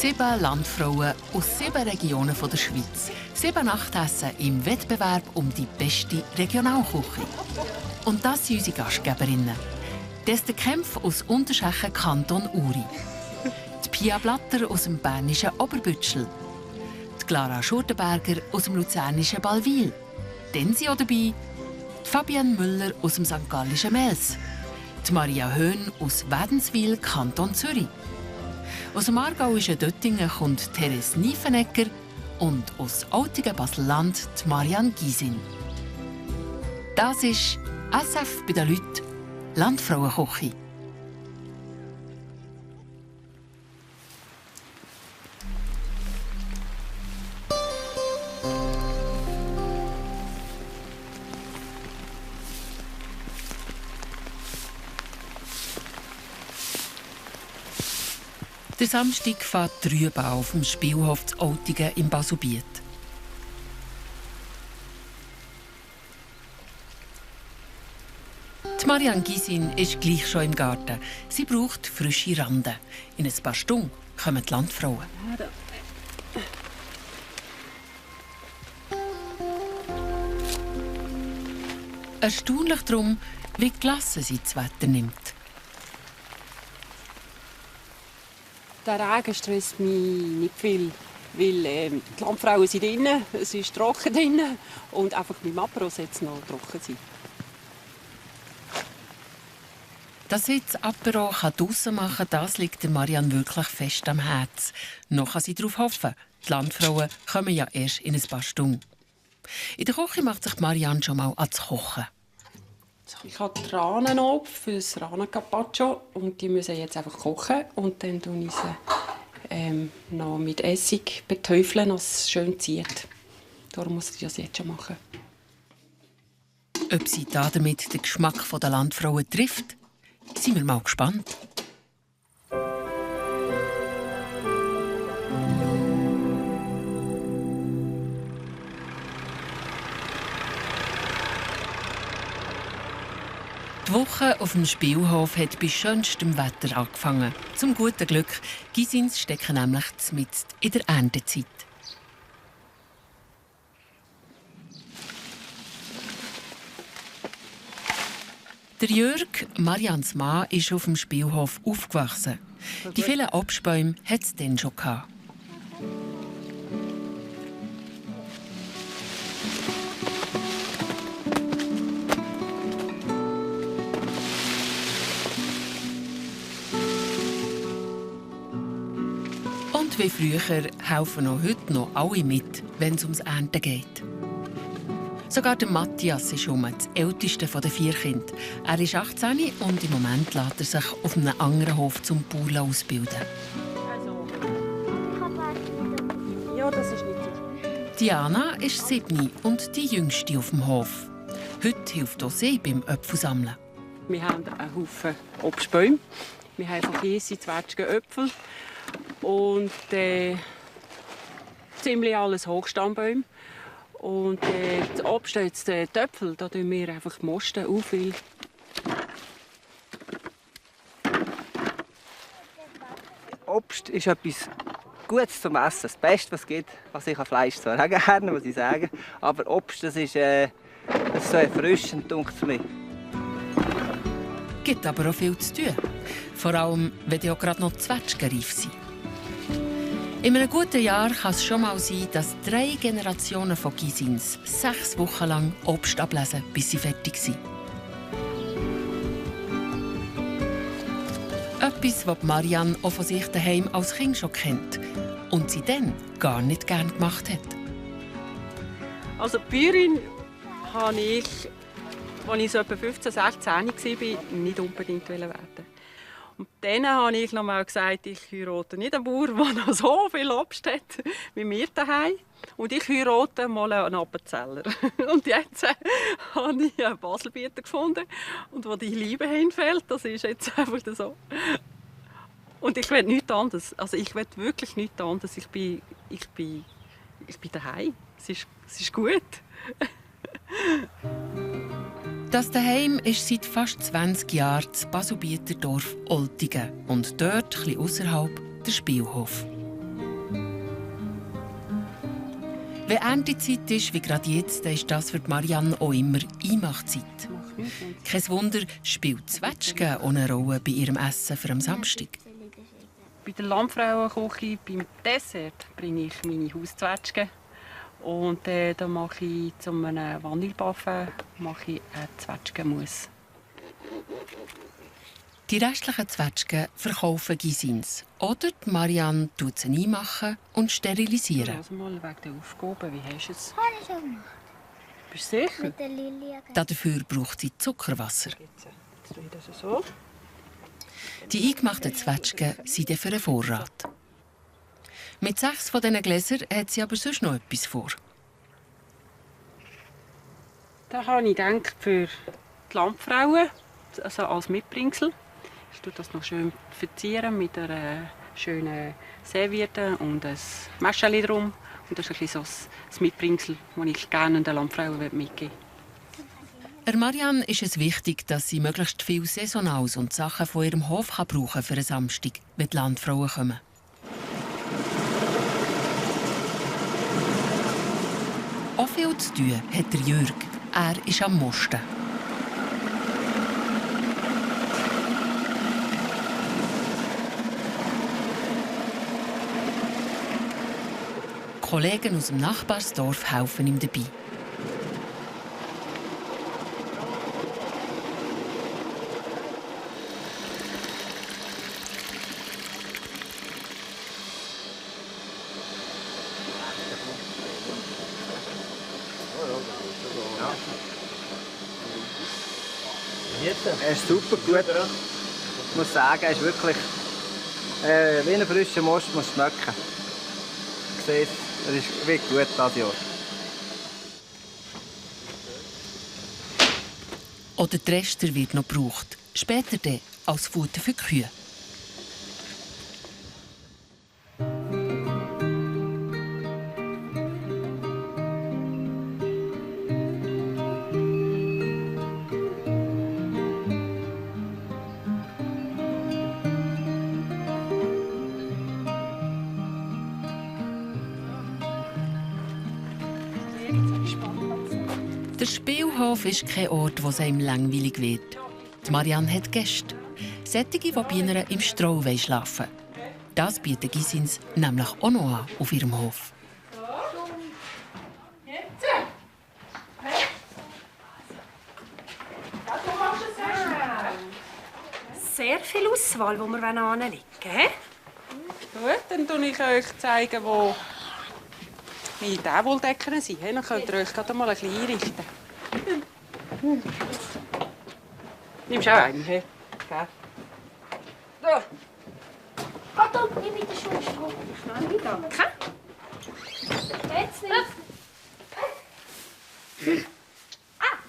7 Landfrauen aus 7 Regionen der Schweiz. 7 Nachtessen im Wettbewerb um die beste Regionalküche. Und das sind unsere Gastgeberinnen. Deste Kempf aus Unterschechen, Kanton Uri. Die Pia Blatter aus dem bernischen Oberbütschel. Die Clara Schurtenberger aus dem luzernischen Ballwil. Dann sind auch dabei die Fabienne Müller aus dem st. Gallischen Mels. Die Maria Höhn aus Wädenswil, Kanton Zürich. Aus dem aargauischen Döttingen kommt Therese Niefenegger und aus Outigen Basel-Land die Marianne Gysin. Das ist SF bei den Leuten, Landfrauenküche. Der Samstag fährt drüben auf dem Spielhof zu Outigen im Baselbiet. Die Marianne Gysin ist gleich schon im Garten. Sie braucht frische Randen. In ein paar Stunden kommen die Landfrauen. Erstaunlich darum, wie gelassen sie das Wetter nimmt. Der Regen stresst mich nicht viel, weil die Landfrauen sind drinnen, es ist trocken drinnen und einfach mit dem Apero soll es noch trocken sein. Dass sie das Apero draussen machen kann, das liegt der Marianne wirklich fest am Herzen. Noch kann sie darauf hoffen. Die Landfrauen kommen ja erst in ein paar Stunden. In der Küche macht sich Marianne schon mal ans Kochen. Ich habe die Rahnen auf für das Rahnen-Carpaccio und die müssen jetzt einfach kochen und dann tue ich sie noch mit Essig betäufeln, dass es schön zieht. Darum muss ich das jetzt schon machen. Ob sie damit den Geschmack der Landfrauen trifft, sind wir mal gespannt. Die Woche auf dem Spielhof hat bei schönstem Wetter angefangen. Zum guten Glück, Gysins stecken nämlich mitten in der Erntezeit. Der Jörg, Mariannes Mann, ist auf dem Spielhof aufgewachsen. Die vielen Obstbäume hat es dann schon gehabt. Und wie früher helfen auch heute noch alle mit, wenn es ums Ernten geht. Sogar der Matthias ist das älteste der 4 Kinder. Er ist 18 und im Moment lässt er sich auf einem anderen Hof zum Bauern ausbilden. Ja, das ist nicht so. Diana ist 7 und die jüngste auf dem Hof. Heute hilft auch sie beim Äpfelsammeln. Wir haben einen Haufen Obstbäume. Wir haben von Kiesi, zwetschgen Äpfel und ziemlich alles Hochstammbäume. Und das Obst, jetzt die Äpfel, da tun wir einfach mosten auf viel. Obst ist etwas Gutes zum Essen. Das Beste, was es gibt. Also ich habe Fleisch zwar auch gerne, muss ich sagen. Aber Obst, das ist so erfrischend, denke ich mir. Es gibt aber auch viel zu tun. Vor allem, wenn die auch gerade noch Zwetschgen reif sind. In einem guten Jahr kann es schon mal sein, dass 3 Generationen von Gysins 6 Wochen lang Obst ablesen, bis sie fertig sind. Etwas, was Marianne auch von sich daheim als Kind schon kennt und sie dann gar nicht gerne gemacht hat. Also Bäuerin habe ich, als ich so etwa 15, 16 war, nicht unbedingt werden. Und dann habe ich noch mal gesagt, ich heirate nicht einen Bauer, der noch so viel Obst hat wie wir daheim. Und ich heirate mal einen Appenzeller. Und jetzt habe ich einen Baselbieter gefunden. Und wo die Liebe hinfällt, das ist jetzt einfach so. Und ich will nichts anderes. Also ich will wirklich nichts anderes. Ich bin daheim. Es ist gut. Das Daheim ist seit fast 20 Jahren das Baselbieter Dorf Outigen und dort, etwas ausserhalb, der Spielhof. Wenn Erntezeit ist, wie gerade jetzt, dann ist das für Marianne auch immer Einmachzeit. Kein Wunder, spielt Zwetschgen auch eine Rolle bei ihrem Essen für am Samstag. Bei der Landfrauenküche, beim Dessert, bringe ich meine Hauszwetschgen. Und dann mache ich zu einem Vanilleparfum eine Zwetschgenmus. Die restlichen Zwetschgen verkaufen Gisins. Oder Marianne tut sie einmachen und sterilisieren. Also mal wegen der Aufgabe, wie hast du es? Habe ich schon gemacht. Bist du sicher? Mit der Lilie. Dafür braucht sie Zuckerwasser. Jetzt tue ich das so. Die eingemachten Zwetschgen sind dann für einen Vorrat. Mit 6 von diesen Gläsern hat sie aber sonst noch etwas vor. Da habe ich gedacht, für die Landfrauen, also als Mitbringsel. Ich tue das noch schön verzieren mit einer schönen Serviette und ein Mäscheli drum. Und das ist ein bisschen so das Mitbringsel, das ich gerne den Landfrauen mitgeben möchte. Marianne ist es wichtig, dass sie möglichst viel Saisonales und Sachen von ihrem Hof brauchen kann für einen Samstag, wenn die Landfrauen kommen. Auch viel zu tun hat der Jürg. Er ist am Mosten. Kollegen aus dem Nachbarsdorf helfen ihm dabei. Er ist super gut. Ich muss sagen, er ist wirklich wie ein frischer Most, muss schmecken. Du siehst, er ist wirklich gut dieses Jahr. Oder der Rester wird noch gebraucht. Später dann als Futter für die Kühe. Der Spielhof ist kein Ort, wo es einem langweilig wird. Die Marianne hat Gäste. Solche, die bei ihr im Stroh schlafen wollen. Das bieten Gisins nämlich auch noch an auf ihrem Hof. Sehr viel Auswahl, die wir anlegen wollen. Gut, dann zeige ich euch, zeigen, wo meine Tauwolldecken sind. Dann könnt ihr euch gerade mal ein bisschen einrichten. Nimmst du auch einen? Hey? Okay. Da. Otto, nimm bitte Schuhstrom. Schnell, danke. Jetzt nicht.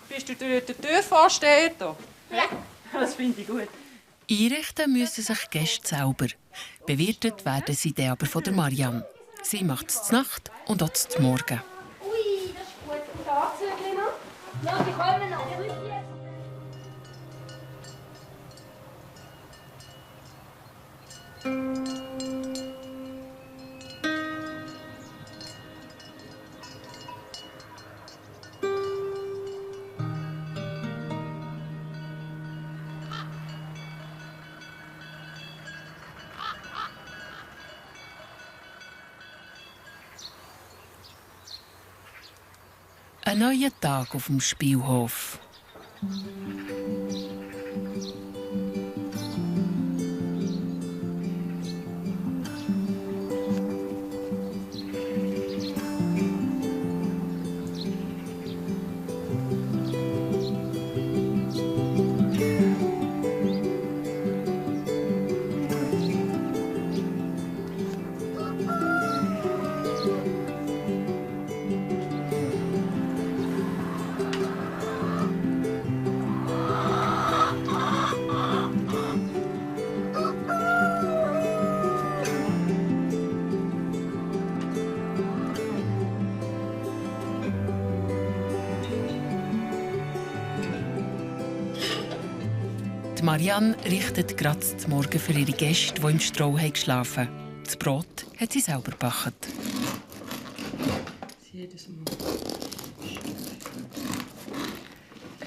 Bist du durch die Tür vorstehen? Ja. Das finde ich gut. Einrichten müssen sich die Gäste selber. Bewirtet werden sie dann aber von der Marianne. Sie macht es zur Nacht und auch zum Morgen. Ui, das ist gut. Und Anzüge noch? Ja, die kommen noch. Ein neuer Tag auf dem Spielhof. Marianne richtet gerade zum Morgen für ihre Gäste, die im Stroh geschlafen haben. Das Brot hat sie selber gebacken. Jedes Mal.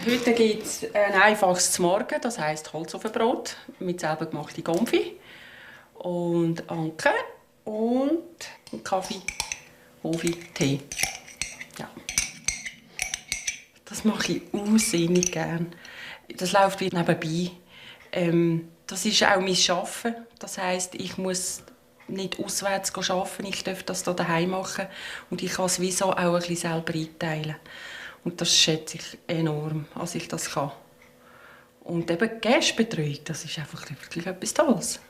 Heute gibt es ein einfaches zum Morgen, das heisst Holzofenbrot mit selber gemachten Gomfi und Anke und Kaffee, Hofi, Tee. Ja. Das mache ich unsinnig gern. Das läuft wie nebenbei. Das ist auch mein Arbeiten. Das heisst, ich muss nicht auswärts arbeiten, ich darf das hier daheim machen und ich kann es wie so auch ein bisschen selber einteilen. Und das schätze ich enorm, als ich das kann. Und eben Gästebetreuung, das ist einfach wirklich etwas Tolles.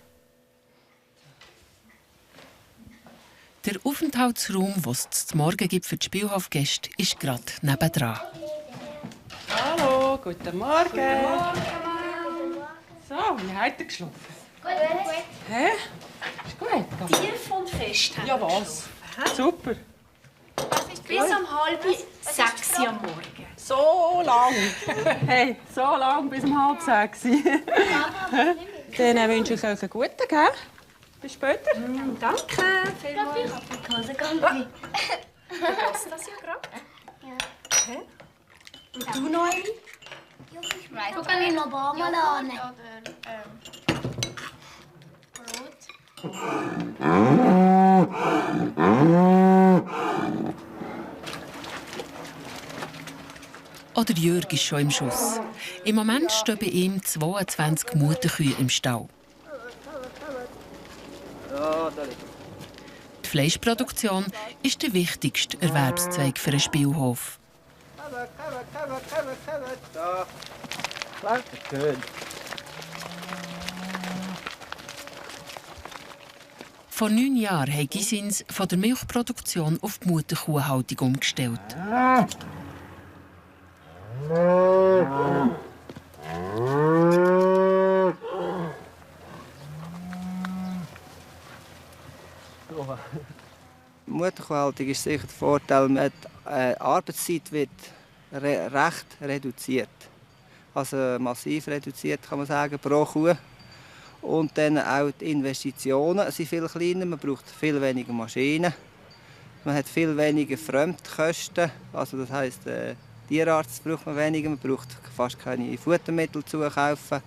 Der Aufenthaltsraum, den es zum Morgen gibt für die Spielhofgäste, ist gerade nebendran. Hallo, guten Morgen. Guten Morgen. So, wie habt ihr geschlafen? Gut. Hä? Ist gut? Tief und fest haben Ja, wir was? Super. bis um 5:30 am Morgen. So lang. Hey, so lang bis um 5:30. Dann wünsche ich euch einen guten, gell? Bis später. Danke vielmals. Ich habe die Hose ganz Du hast das ja gerade. Ja. Und du noch eine? Guck an den Marmelade. Oder Jörg ist schon im Schuss. Im Moment stehen bei ihm 22 Mutterkühe im Stall. Die Fleischproduktion ist der wichtigste Erwerbszweig für einen Spielhof. Vor 9 Jahren haben Gisins von der Milchproduktion auf die Mutterkuhhaltung umgestellt. Mutterkuhhaltung ist sicher der Vorteil, die Arbeitszeit wird recht reduziert. Also massiv reduziert, kann man sagen, pro Kuh. Und dann auch die Investitionen sind viel kleiner, man braucht viel weniger Maschinen. Man hat viel weniger Fremdkosten, also das heisst, Tierarzt braucht man weniger, man braucht fast keine Futtermittel zu kaufen.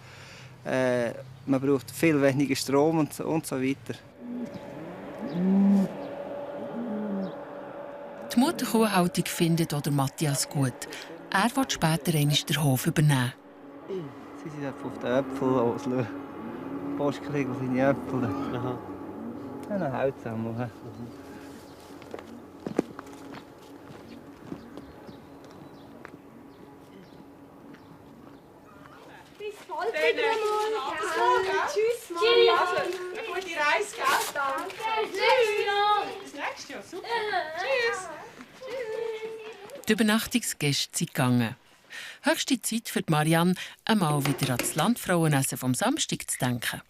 Man braucht viel weniger Strom und so weiter. Die Mutterkuhhaltung findet auch Matthias gut. Er will später einmal den Hof übernehmen. Sie sind auf den Äpfel los. Post kriegen seine Äpfel. Aha. Ja, noch Holz sammeln. Bis bald wieder mal. Tschüss, Also, eine gute Reise, gell? Danke. Tschüss. Bis nächstes Jahr. Super. Tschüss. Die Übernachtungsgäste sind gegangen. Höchste Zeit für Marianne, einmal wieder an das Landfrauenessen vom Samstag zu denken.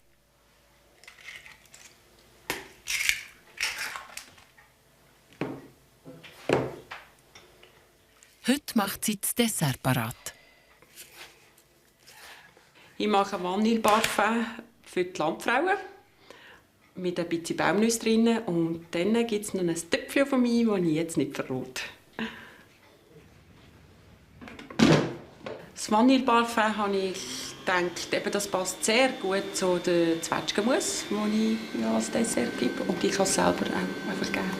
Heute macht sie das Dessert parat. Ich mache Vanilleparfum für die Landfrauen mit ein bisschen Baumnüsse drin. Und dann gibt es noch ein Töpfchen von mir, das ich jetzt nicht verrate. Das Vanilleparfum habe ich gedacht, eben, das passt sehr gut zu der Zwetschgenmus, die ich als Dessert gebe. Und ich kann es selber auch einfach gerne.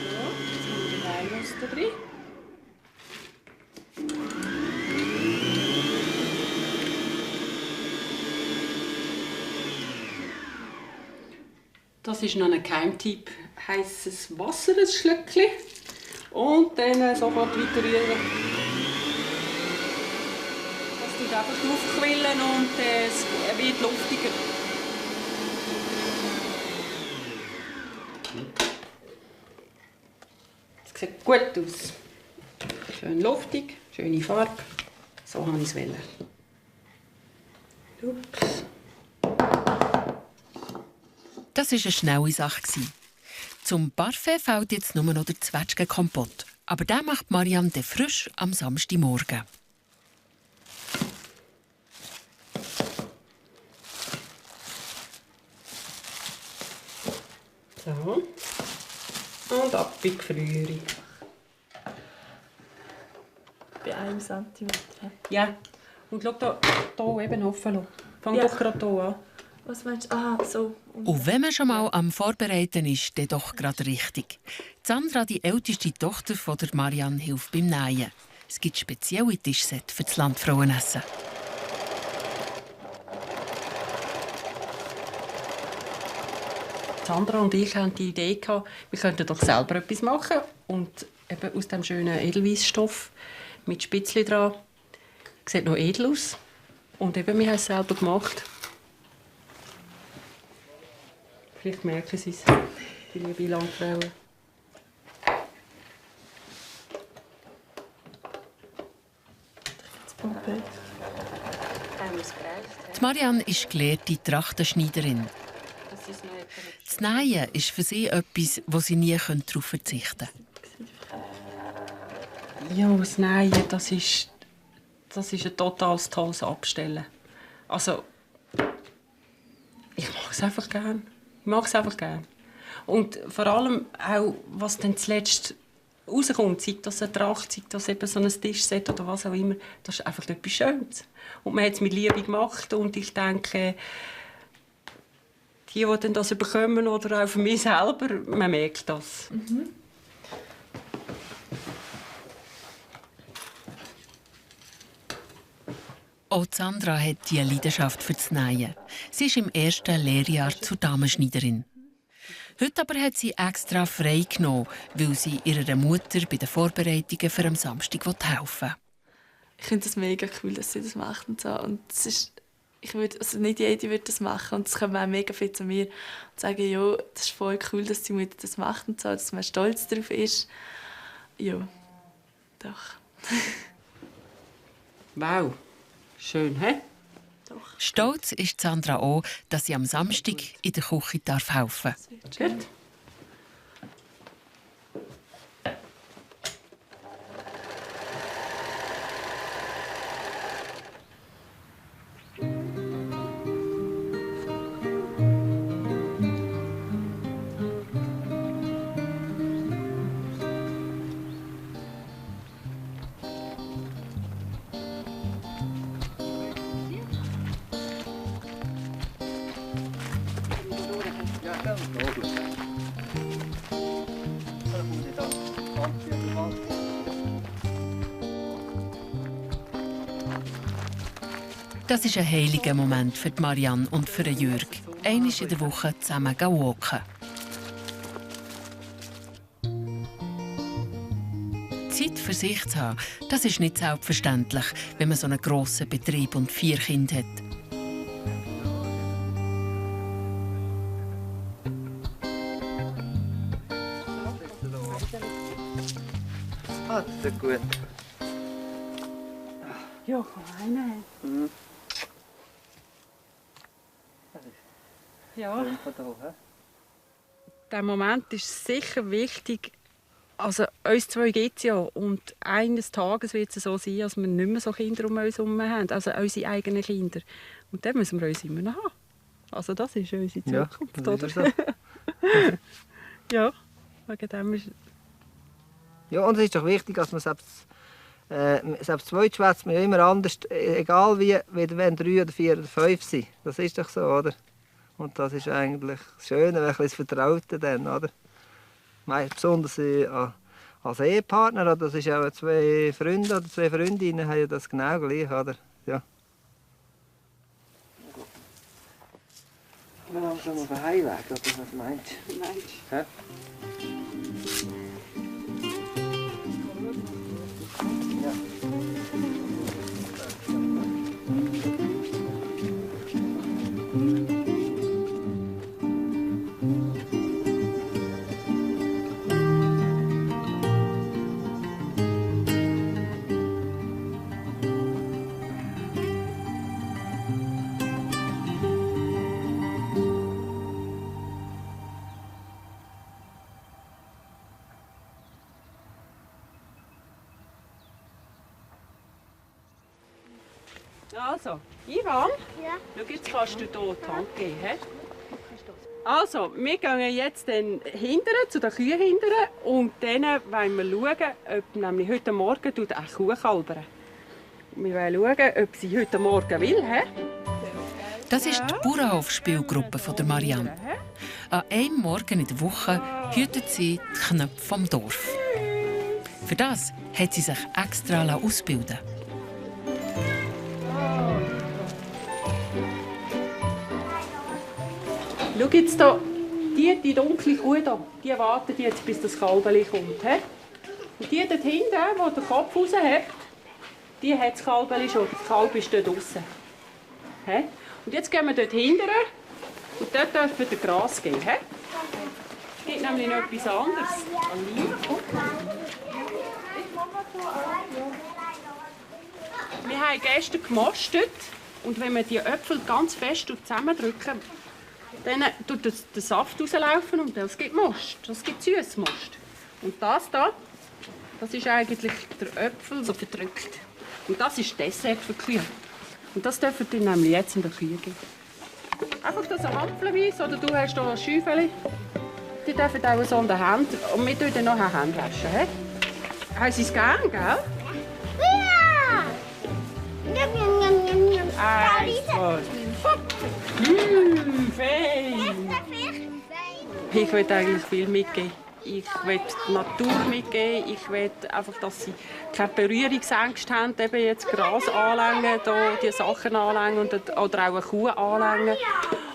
So, jetzt haben wir den Walnuss da drin. Das ist noch ein Geheimtipp. Heißes Wasser, ein Schlückchen. Und dann sofort weiter rühren. Das tut einfach aufquillen und es wird luftiger. Es sieht gut aus. Schön luftig, schöne Farbe. So habe ich es wollen. Ups. Das war eine schnelle Sache. Zum Parfait fehlt jetzt nur noch der Zwetschgenkompott. Aber den macht Marianne dann frisch am Samstagmorgen. So. Und ab in die Frührung. Bei 1 cm. Ja. Und schau hier eben offen lassen. Fang Ja. doch gerade hier an. Was meinst du? Ah, so. Und wenn man schon mal am Vorbereiten ist, dann doch gerade richtig. Sandra, die älteste Tochter von der Marianne, hilft beim Nähen. Es gibt spezielle Tischsets für das Landfrauenessen. Sandra und ich hatten die Idee, wir könnten doch selber etwas machen. Und eben aus diesem schönen Edelweissstoff mit Spitzli dran. Sieht noch edel aus. Und eben, wir haben es selber gemacht. Vielleicht merken Sie es, die liebe Landfrauen. Die Marianne ist gelehrte Trachtenschneiderin. Das Nähen ist für sie etwas, wo sie nie darauf verzichten können. Ja, das Nähen, das ist ein total tolles Abstellen. Also, ich mag es einfach gerne. Und vor allem auch, was dann zuletzt rauskommt, sei das eine Tracht, sei das eben so ein Tischset oder was auch immer, das ist einfach etwas Schönes. Und man hat es mit Liebe gemacht und ich denke, die dann das bekommen oder auch für mich selber, man merkt das. Auch Sandra hat diese Leidenschaft für das Nähen. Sie ist im ersten Lehrjahr zur Damenschneiderin. Heute aber hat sie extra frei genommen, weil sie ihrer Mutter bei den Vorbereitungen für am Samstag helfen will. Ich finde es mega cool, dass sie das macht und so. Und es ist, nicht jede würde das machen. Und es kommen auch mega viel zu mir und sagen, ja, das ist voll cool, dass die Mutter das macht und so, dass man stolz darauf ist. Ja, doch. Wow, schön, hä? Stolz ist Sandra auch, dass sie am Samstag in der Küche helfen darf. Gut. Das ist ein heiliger Moment für Marianne und für Jürg. Einmal in der Woche zusammen walken. Zeit für sich zu haben, das ist nicht selbstverständlich, wenn man so einen grossen Betrieb und 4 Kinder hat. Ah, das ist gut. Ja, komm rein. Ja. Der Moment ist sicher wichtig. Also, uns zwei gibt es ja. Und eines Tages wird es so sein, dass wir nicht mehr so Kinder um uns herum haben. Also unsere eigenen Kinder. Und dann müssen wir uns immer noch haben. Also das ist unsere Zukunft, ja, oder? So. Ja, wegen dem ist... Ja, und es ist doch wichtig, dass man selbst zwei schwätzt man ja immer anders, egal wie wenn 3 oder 4 oder 5 sind. Das ist doch so, oder? Und das ist eigentlich das Schöne, wenn das Vertraute dann, oder? Besonders als Ehepartner, oder? Das ist auch 2 Freunde oder 2 Freundinnen haben ja das genau gleich, oder? Ja. Wir haben schon mal den Heimweg, oder was meinst du? Ja? Also, Ivan, Ja. schau, jetzt kannst du hier die Hand geben. He? Also, wir gehen jetzt dann hinteren, zu den Kühen hinteren und dann wollen wir schauen, ob nämlich heute Morgen eine Kuh kalbern. Wir wollen schauen, ob sie heute Morgen will. He? Das ist die Bauernhofspielgruppe von der Marianne. An einem Morgen in der Woche hütet sie die Knöpfe vom Dorf. Für das hat sie sich extra ausbilden Schau jetzt hier, die dunkle Kuh hier, die wartet jetzt, bis das Kalbeli kommt. He? Und die dort hinten, die den Kopf raushebt, die hat das Kalbeli schon. Das Kalb ist dort draussen. He? Und jetzt gehen wir dort hinten und dort dürfen wir Gras geben. He? Es gibt nämlich noch etwas anderes. Wir haben gestern gemostet und wenn wir die Äpfel ganz fest zusammendrücken, dann tut der Saft rauslaufen und das gibt Most. Das gibt Süßmost. Und das hier, das ist eigentlich der Äpfel so verdrückt. Und das ist Dessert für die Kühe. Und das dürfen wir nämlich jetzt in der Kühe geben. Einfach das hampfenweise oder du hast hier ein Schäufeli. Die dürfen auch so in der Hand. Und wir tun dann noch eine Hand waschen. He? Haben sie es gern, gell? Ja! Njam, njam, njam, njam, njam. Fein! Ich will eigentlich viel mitgeben. Ich will die Natur mitgeben. Ich will einfach, dass sie keine Berührungsängste haben, eben jetzt Gras anlängen, die Sachen anlängen oder auch eine Kuh anlängen.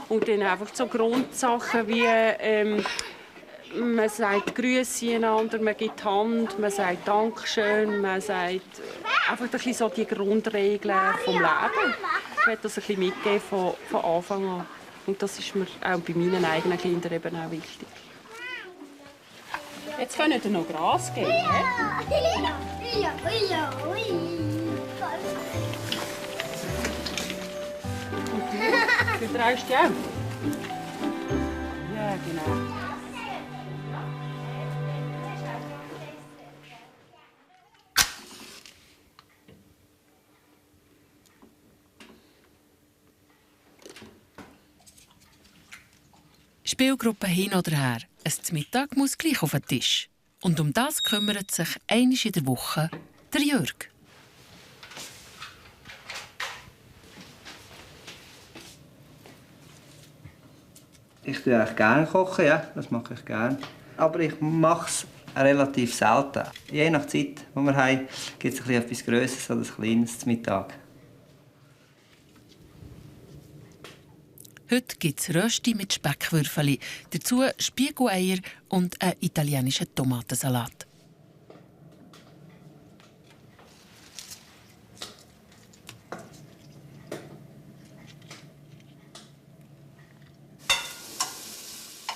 Und dann einfach so Grundsachen wie man sagt Grüße einander, man gibt die Hand, man sagt Dankeschön, man sagt einfach ein bisschen so die Grundregeln vom Leben. Ich will das ein bisschen mitgeben von Anfang an. Und das ist mir auch bei meinen eigenen Kindern eben auch wichtig. Jetzt können wir noch Gras geben. Du drehst dich auch? Ja, genau. Spielgruppe hin oder her, ein Mittag muss gleich auf den Tisch. Und um das kümmert sich einmal in der Woche der Jörg. Ich koche eigentlich gerne kochen, ja, das mache ich gerne. Aber ich mache es relativ selten. Je nach Zeit, die wir haben, gibt es etwas Grösseres oder etwas Kleines zum Mittag. Heute gibt es Rösti mit Speckwürfeln, dazu Spiegeleier und einen italienischen Tomatensalat.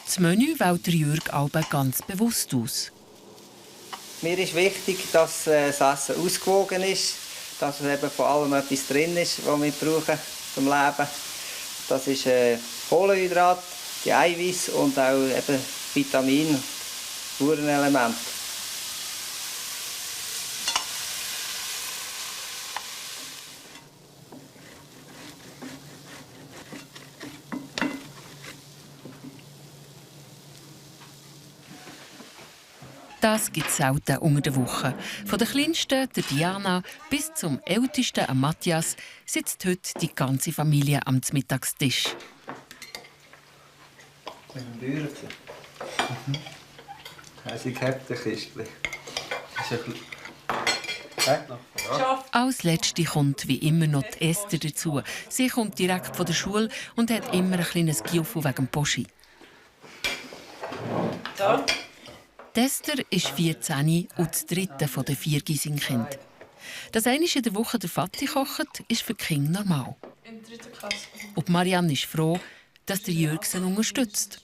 Das Menü wählt der Jörg Albe ganz bewusst aus. Mir ist wichtig, dass das Essen ausgewogen ist, dass es eben von allem etwas drin ist, was wir brauchen zum Leben. Das ist Kohlenhydrat, die Eiweiß und auch eben Vitamine, Spurenelemente. Das gibt es selten unter der Woche. Von der kleinsten, der Diana, bis zum ältesten, Matthias, sitzt heute die ganze Familie am Mittagstisch. Mit dem Bauern. Sie gehabt ein Kistchen. Als Letzte kommt wie immer noch die Esther dazu. Sie kommt direkt von der Schule und hat immer ein kleines Giuffel wegen dem Poschi. So. Esther ist 14 und das dritte von den 4 Giesing-Kindern. Dass einmal in der Woche der Vati kocht, ist für die Kinder normal. Und Marianne ist froh, dass der Jörg sie unterstützt.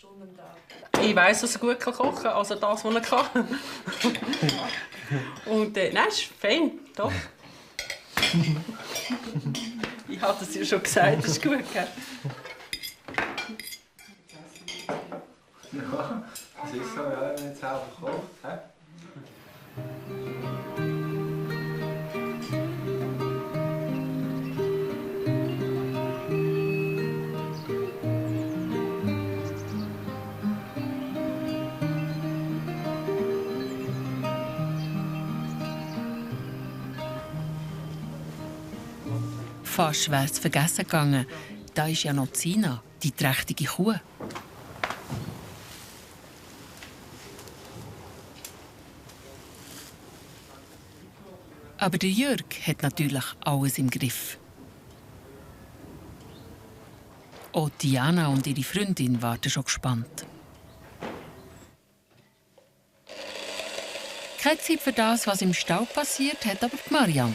Ich weiss, dass er gut kochen kann, also das, was er kann. Und nein, ist fein, doch. Ich hatte es ja schon gesagt, das ist gut, gell? Ja, das ist so, ja, wenn es selber kocht. Fast wäre es vergessen gegangen. Da ist ja noch Zina, die trächtige Kuh. Aber der Jörg hat natürlich alles im Griff. Auch Diana und ihre Freundin warten schon gespannt. Keine Zeit für das, was im Stall passiert, hat aber Marianne.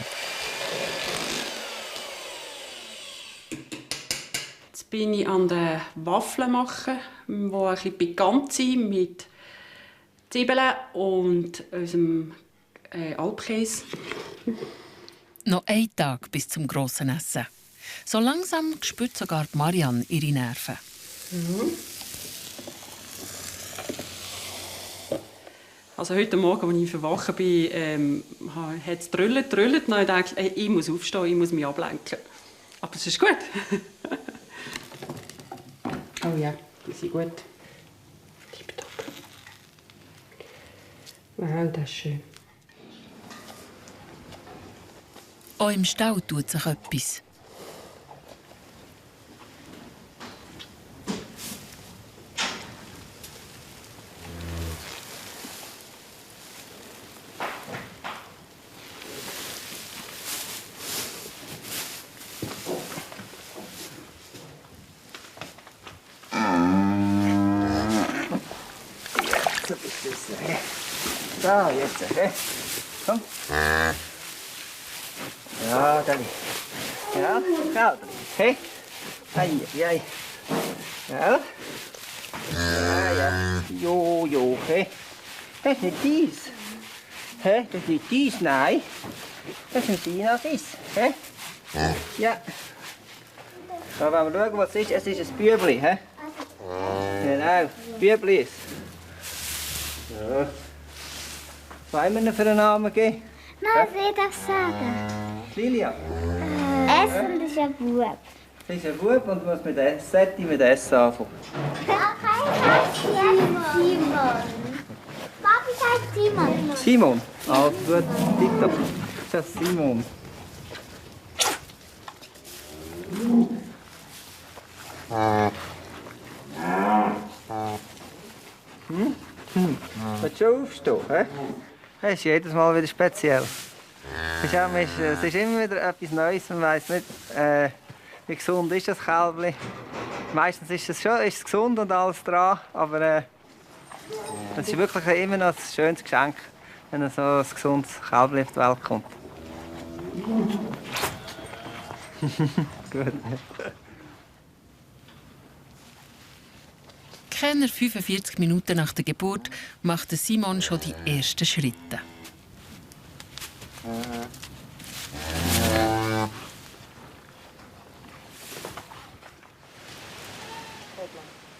Jetzt bin ich an den Waffeln machen, die ein bisschen pikant sind, mit Zwiebeln und unserem Alpkäse. Noch ein Tag bis zum grossen Essen. So langsam spürt sogar Marianne ihre Nerven. Also heute Morgen, als ich verwachen bin, hat es drüllt. Und dann dachte ich, ich muss aufstehen, ich muss mich ablenken. Aber es ist gut. Oh ja, die sind gut. Tipptopp. Wow, das ist schön. Auch im Stall tut sich etwas. So, jetzt, hä? Komm. Ja, dann. Ja, genau. Hä? Ei, ei. Ja. Ja, ja. Jo, hä? Das ist nicht dies. Hä? Das ist nicht dies, nein. Das ist Dinas ist. Hä? Ja. Da wollen wir schauen, was es ist. Es ist ein Bübli, hä? Genau, Bübli ist. Ja. Was wollen wir ihnen für einen Namen geben? Nein, ich darf sagen. Lilia. Essen ist ein Bub. Das ist ein Bub und muss mit S, sollte mit S anfangen. Simon. Papi sagt Simon. Simon. Also gut, tipptopp. Das ist Simon. Willst du schon aufstehen? He? Das ist jedes Mal wieder speziell. Es ist immer wieder etwas Neues. Man weiss nicht, wie gesund ist das Kälbchen. Meistens ist es gesund und alles dran, aber es ist wirklich immer noch ein schönes Geschenk, wenn so ein gesundes Kälbchen auf die Welt kommt. Gut. Keine 45 Minuten nach der Geburt macht Simon schon die ersten Schritte.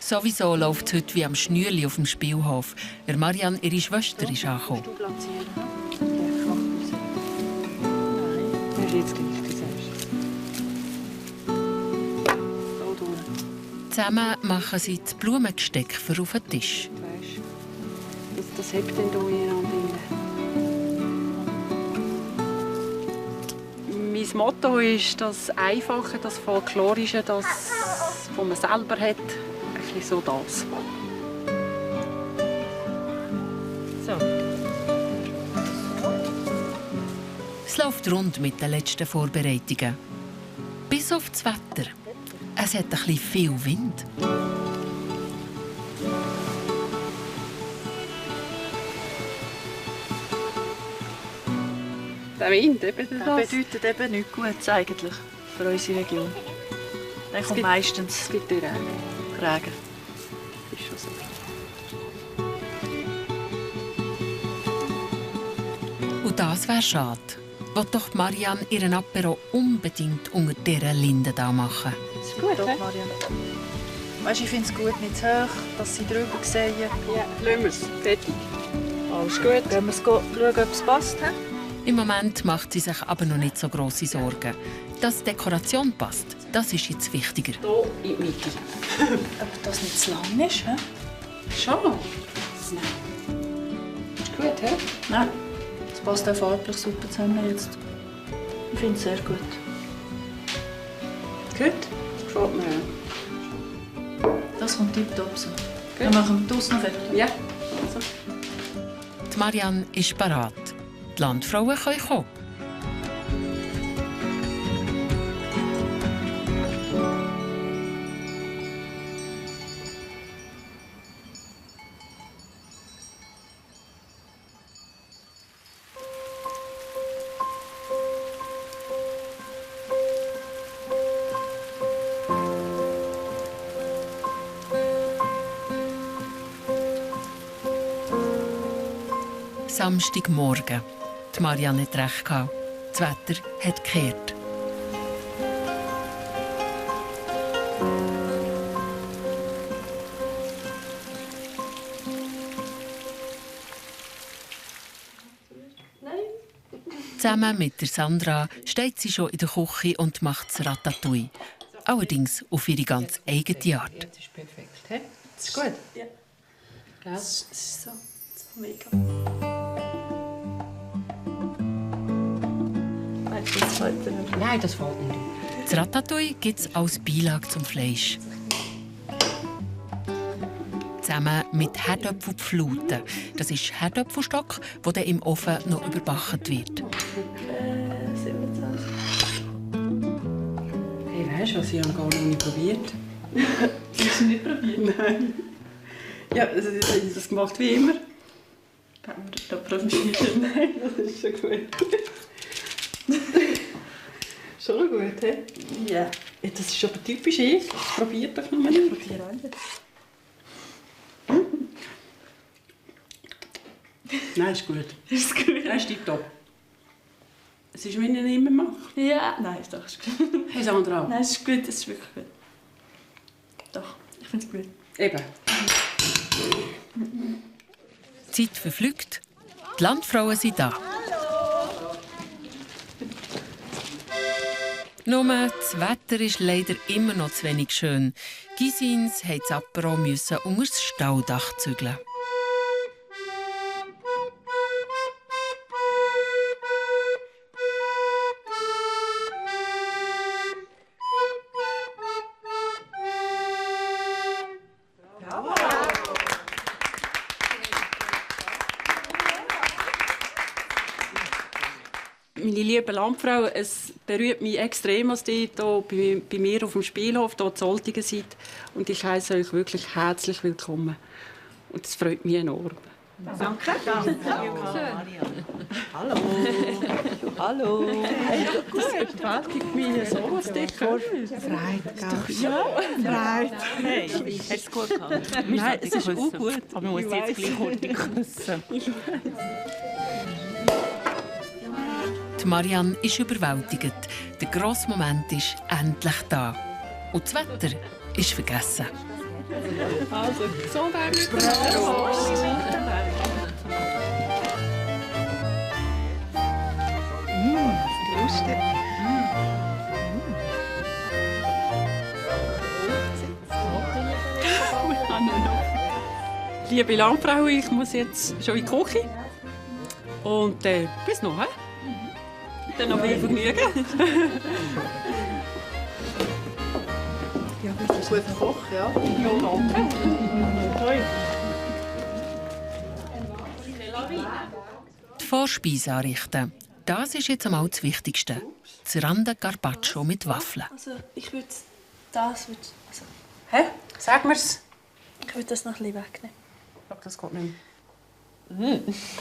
Sowieso läuft es heute wie am Schnürli auf dem Spielhof. Marianne, ihre Schwester, ist angekommen. Zusammen machen sie das Blumengesteck für auf den Tisch. Das hebt dann hier Mein Motto ist das Einfache, das Folklorische, das, was man selber hat. Ein bisschen so das. So. Es läuft rund mit den letzten Vorbereitungen. Bis auf das Wetter. Es hat ein bisschen viel Wind. Der Wind, eben das. Das bedeutet eben nichts Gutes eigentlich für unsere Region. Dann kommt meistens Regen. Ist schon so. Und das wäre schade. Will doch Marianne ihren Apero unbedingt unter dieser Linde da machen. Ist gut, Doch, Marianne. Weißt, ich finde es gut, nicht zu hoch, dass sie drüber sehen. Ja, lassen wir es. Fertig. Alles gut. Gehen wir schauen, ob es passt. He? Im Moment macht sie sich aber noch nicht so grosse Sorgen. Dass die Dekoration passt, das ist jetzt wichtiger. Hier in die Mitte. Ob das nicht zu lang ist? He? Schon. Nein. Ist gut, hä? Nein, es passt auch farblich super zusammen jetzt. Ich finde es sehr gut. Gut, gefällt mir. Das kommt tipptopp so. Dann machen wir das noch fertig. Ja. Also. Die Marianne ist bereit. Die Landfrauen können kommen. Samstagmorgen. Die Marianne hat recht gehabt. Das Wetter hat gekehrt. Zusammen mit der Sandra steht sie schon in der Küche und macht das Ratatouille. Allerdings auf ihre ganz eigene Art. Das ist perfekt. He? Das ist gut. Ja. Das ist so mega. Nein, das fällt nicht. Das Ratatouille gibt es als Beilage zum Fleisch. Zusammen mit Herdöpfelpfluten. Das ist Herdöpfelstock, der dann im Ofen noch überbacken wird. Hey, weißt du, was ich habe gar noch nicht probiert? Hast du nicht probiert? Nein. Ja, also, ich habe das gemacht wie immer. Haben wir das probiert? Nein, das ist schon gut. Schon gut, he? Ja. Das ist aber typisch ich. Probiert doch noch mal. Ich probiere alles. Nein, ist gut. Ist gut? Nein, ist tipptopp. Es ist, wenn ich nicht mehr mache. Ja, nein, ist doch gut. Hey Sandra. Nein, es ist gut, es ist wirklich gut. Doch, ich finde es gut. Eben. Die Zeit verfliegt. Die Landfrauen sind da. Nur das Wetter ist leider immer noch zu wenig schön. Gisins musste das Apero unter das Staudach zügeln. Meine lieben Landfrauen, es berührt mich extrem, dass ihr hier bei mir auf dem Spielhof hier zu Oltingen seid. Und ich heiße euch wirklich herzlich willkommen. Und das freut mich enorm. Danke. Hallo. Hallo. Hey, das überwältigt mich so, was dich Freit, ja, Freit. Hey, hast du es gut gehabt? Nein, es ist auch gut, aber man muss jetzt gleich kurz küssen. Die Marianne ist überwältigt. Der grosse Moment ist endlich da. Und das Wetter ist vergessen. Also, Gesundheit. Lustig. Liebe Landfrau, ich muss jetzt schon in die Küche. Und bis noch. Dann noch viel Vergnügen. Ja, das ist gut Koch, ja. Ja, danke. Die Vorspeise anrichten. Das ist jetzt einmal das Wichtigste. Das Rande Carpaccio mit Waffeln. Also, ich würde das... Hä? Sag mir's. Ich würde das noch ein bisschen wegnehmen. Aber das geht nicht mehr.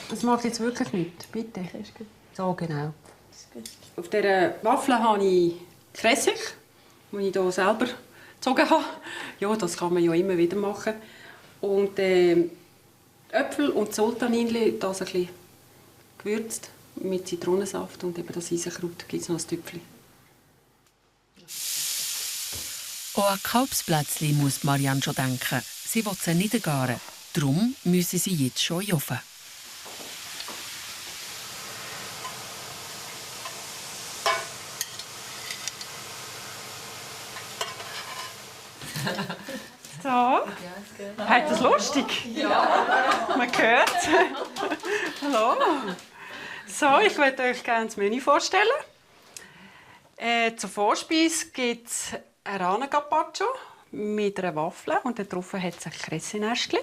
Das macht jetzt wirklich nichts. Bitte. Okay, ist gut. So, genau. Ist gut. Auf dieser Waffel habe ich Kressig, den ich hier selber gezogen habe. Ja, das kann man ja immer wieder machen. Und Äpfel und Sultaninli, das ein bisschen gewürzt mit Zitronensaft und eben das Eisenkraut gibt es noch ein Tüpfchen. Auch an Kalbsplätzchen muss Marianne schon denken. Sie will sie nicht garen. Darum müssen sie jetzt schon in den Ofen. So. Habt das lustig? Ja. Man hört. Hallo. So, ich möchte euch gerne das Menü vorstellen. Zur Vorspeise gibt es ein Rahnen-Carpaccio mit einer Waffel und darauf hat es ein Kressenäschchen.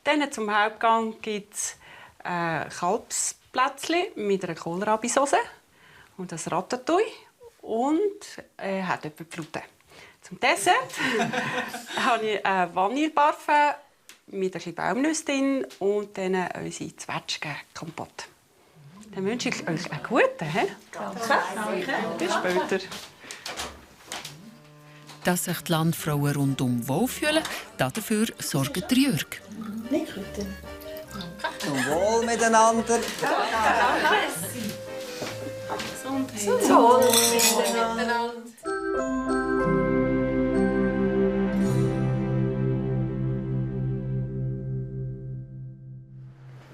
Dann zum Hauptgang gibt es Kalbsplätzchen mit einer Kohlrabi-Sauce und ein Ratatouille und hat etwa Pflute. Zum Dessert habe ich einen Vanilleparfum mit ein bisschen Baumnüsse drin und dann unsere Zwetschgen-Kompott. Dann wünsche ich euch einen guten. Danke. Bis später. Dass sich die Landfrauen rundum wohlfühlen, dafür sorgt der Jörg. Zum Wohl miteinander.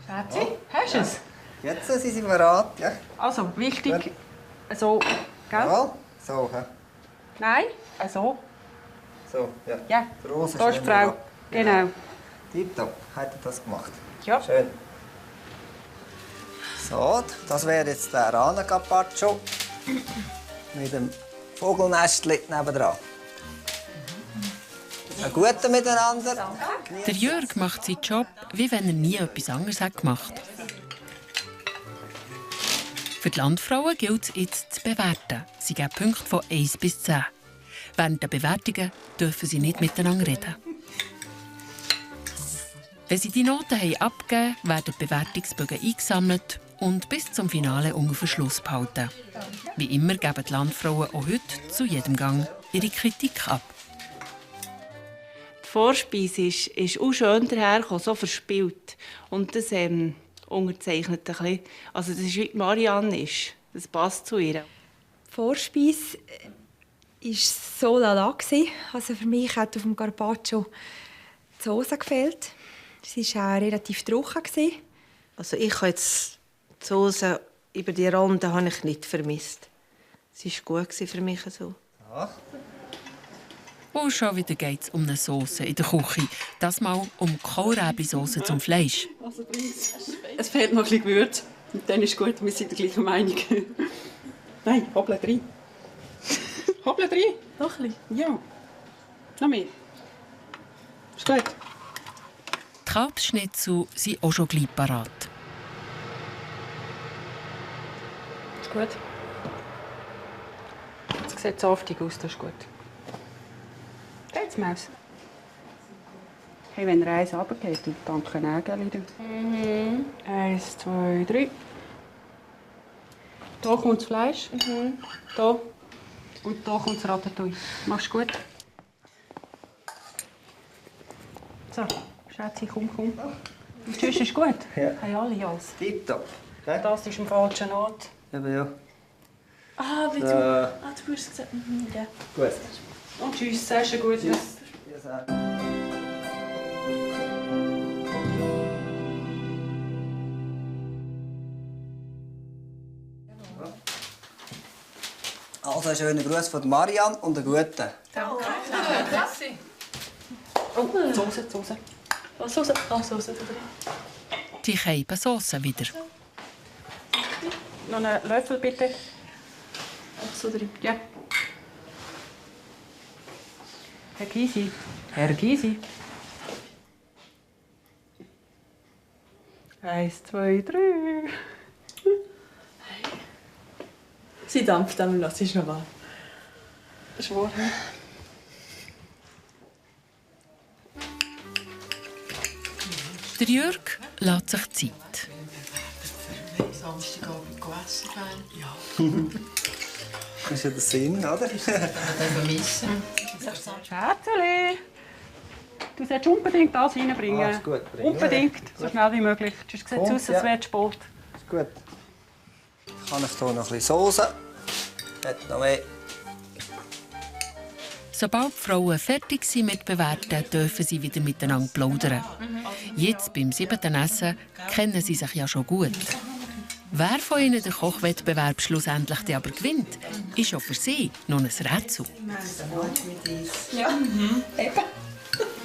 Schätzi, hast du es? Jetzt sind sie bereit. Ja. Also, wichtig, so, gell? Jawohl. So, hä? Nein, so. So, ja. Ja, Die Rose da ist die Frau. Genau. Tipptopp. Hat er das gemacht? Ja. Schön. So, das wäre jetzt der Rahnen-Carpaccio mit dem Vogelnestchen nebendran. Ein guter Miteinander. Der Jörg macht seinen Job, wie wenn er nie etwas anderes gemacht hat. Für die Landfrauen gilt es jetzt zu bewerten. Sie geben Punkte von 1 bis 10. Während der Bewertungen dürfen sie nicht miteinander reden. Wenn sie die Noten abgegeben haben, werden die Bewertungsbögen eingesammelt und bis zum Finale unter Verschluss behalten. Wie immer geben die Landfrauen auch heute zu jedem Gang ihre Kritik ab. Die Vorspeise ist auch schön dahergekommen, so verspielt. Und das unterzeichnet ein bisschen. Also das ist wie Marianne ist. Das passt zu ihr. Die Vorspeise war so lala. Also für mich hat auf dem Carpaccio die Soße gefehlt. Sie war auch relativ trocken. Also ich habe jetzt die Soße über die Rande habe ich nicht vermisst. Sie war gut für mich so. Ja. Und schon wieder geht es um eine Sauce in der Küche. Das mal um Kohlrabi-Sauce zum Fleisch. Also, es fehlt noch ein bisschen Gewürz. Und dann ist gut, wir sind der gleichen Meinung. Nein, Hoppla 3. Hoppla 3. Noch ein bisschen? Ja. Noch mehr. Ist gut. Die Kalbsschnitzel sind auch schon gleich parat. Ist gut. Jetzt sieht es saftig aus, das ist gut. Geht's, Maus? Hey, wenn er eins runtergeht, dann kann er auch wieder. 1, 2, 3. Hier kommt das Fleisch. Hier. Und hier kommt das Ratatouille. Machst du gut? So, Schätzi, komm. Und tschüss, ist gut? Ja. Haben alle alles? Tipptopp. Okay. Das ist im falschen Ort. Eben ja. Ah, wie du... Ah, du hast gesagt... Ja. Gut. Und tschüss, sagst du gut. Tschüss. Ja, also, einen schönen Gruß von Marianne und einen guten. Danke. Klasse. Oh, Soße. Oh, Soße. Oh, Soße. Die Keibensoße wieder. Noch einen Löffel, bitte. Ach so drin. Ja. Herr Gysi. 1, 2, 3. Sie dampft einmal noch, sie ist noch warm. Ist wahr. Der Jörg lässt sich Zeit. Samstagabend essen gehen. Ja. Das ist ja der Sinn, oder? Vermissen. Schätzeli, du solltest unbedingt das reinbringen. Ah, ist gut, bringen. Unbedingt, so schnell wie möglich. Sonst sieht es aus, als ja. wäre es spät. Ist gut. Kann ich hier noch ein bisschen Soße? Hat noch mehr. Sobald die Frauen fertig sind mit Bewerten, dürfen sie wieder miteinander plaudern. Jetzt, beim 7. Essen, kennen sie sich ja schon gut. Wer von ihnen den Kochwettbewerb schlussendlich aber gewinnt, ist auch für sie noch ein Rätsel. Ja, eben.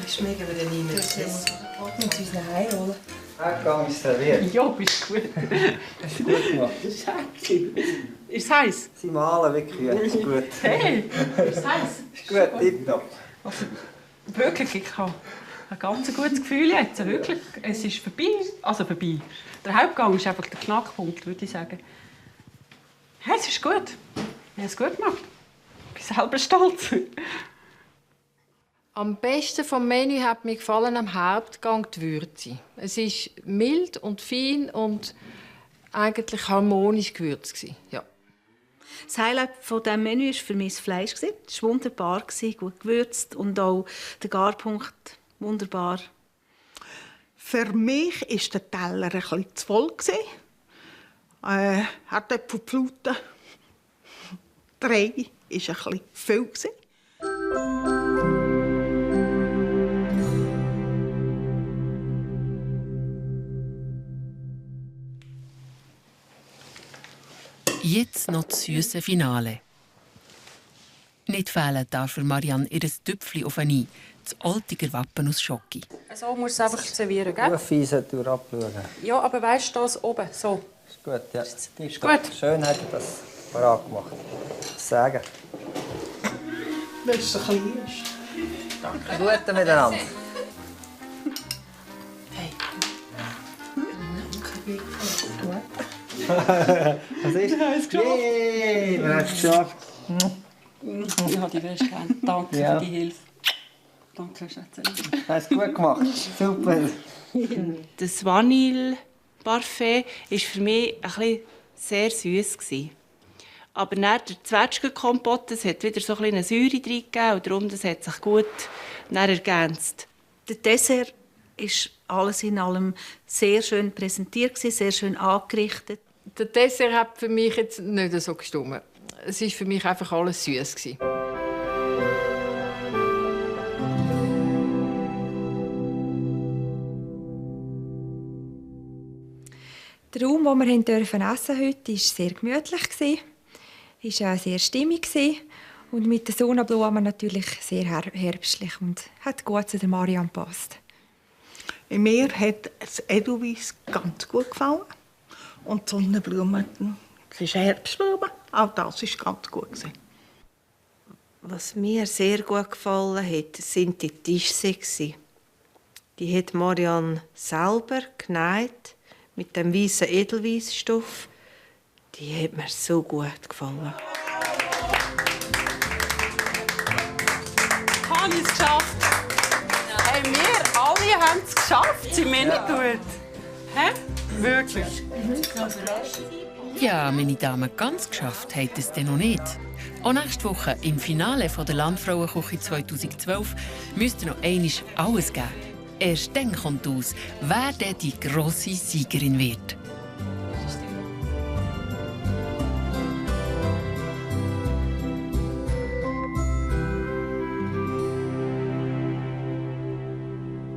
Das schmecken wir dann nicht mehr. Wir müssen uns nach Hause holen. Hauptgang ist serviert. Ja, bist gut. Hast du gut gemacht. Das ist heiß. Ist es heiß? Sie malen wirklich ist gut. Hey, ist es heiß? Ist gut, tipptopp. Also, wirklich, ich habe ein ganz gutes Gefühl jetzt. Wirklich. Es ist vorbei. Also vorbei. Der Hauptgang ist einfach der Knackpunkt, würde ich sagen. Hey, es ist gut. Ich habe es gut gemacht. Ich bin selber stolz. Am besten vom Menü hat mir gefallen am Hauptgang die Würze. Es ist mild und fein und eigentlich harmonisch gewürzt. Ja. Das Highlight von diesem Menü war für mich das Fleisch. Es war wunderbar, gut gewürzt und auch der Garpunkt wunderbar. Für mich war der Teller ein bisschen zu voll. Herdöpfelpfluten 3 war ein bisschen viel. Jetzt noch das süße Finale. Nicht fehlen darf für Marianne ihr Tüpfchen auf ein Ei, das Oltiger Wappen aus Schoki. So musst du es einfach servieren, gell? Fein sollte du abschauen. Ja, aber weißt du, das oben, so. Ist gut, ja. Ist gut. Schön hat er das parat gemacht. Sagen. Wenn es so klein ist. Danke. Gute miteinander. Was ist? Wir haben es geschafft. Yay, wir haben es geschafft. Ich habe dich best gern. Danke Ja. für die Hilfe. Danke, Schätzchen. Hast du gut gemacht. Super. Das Vanille-Parfait war für mich ein bisschen sehr süß. Aber nach der Zwetschgenkompott, das hat wieder so eine Säure drin gegeben und darum das hat sich gut ergänzt. Der Dessert ist alles in allem sehr schön präsentiert, sehr schön angerichtet. Der Dessert hat für mich jetzt nicht so gestimmt. Es war für mich einfach alles süß. Der Raum, wo wir heute essen durften, war sehr gemütlich. Es war auch sehr stimmig. Und mit den Sonnenblumen natürlich sehr herbstlich und hat gut zu der Marianne gepasst. Mir hat das Edelweiss ganz gut gefallen. Und die Sonnenblumen, das ist Herbstblumen, auch das war ganz gut. Was mir sehr gut gefallen hat, sind die Tischse. Die hat Marianne selber genäht mit dem weißen Edelweissstoff. Die hat mir so gut gefallen. Habe ich es geschafft? Hey, wir alle haben es geschafft. Sind wir nicht gut? Hä? Wirklich? Ja, meine Damen, ganz geschafft hat es denn noch nicht. Auch nächste Woche im Finale der Landfrauenküche 2012 müsst ihr noch einmal alles geben. Erst dann kommt aus, wer denn die grosse Siegerin wird.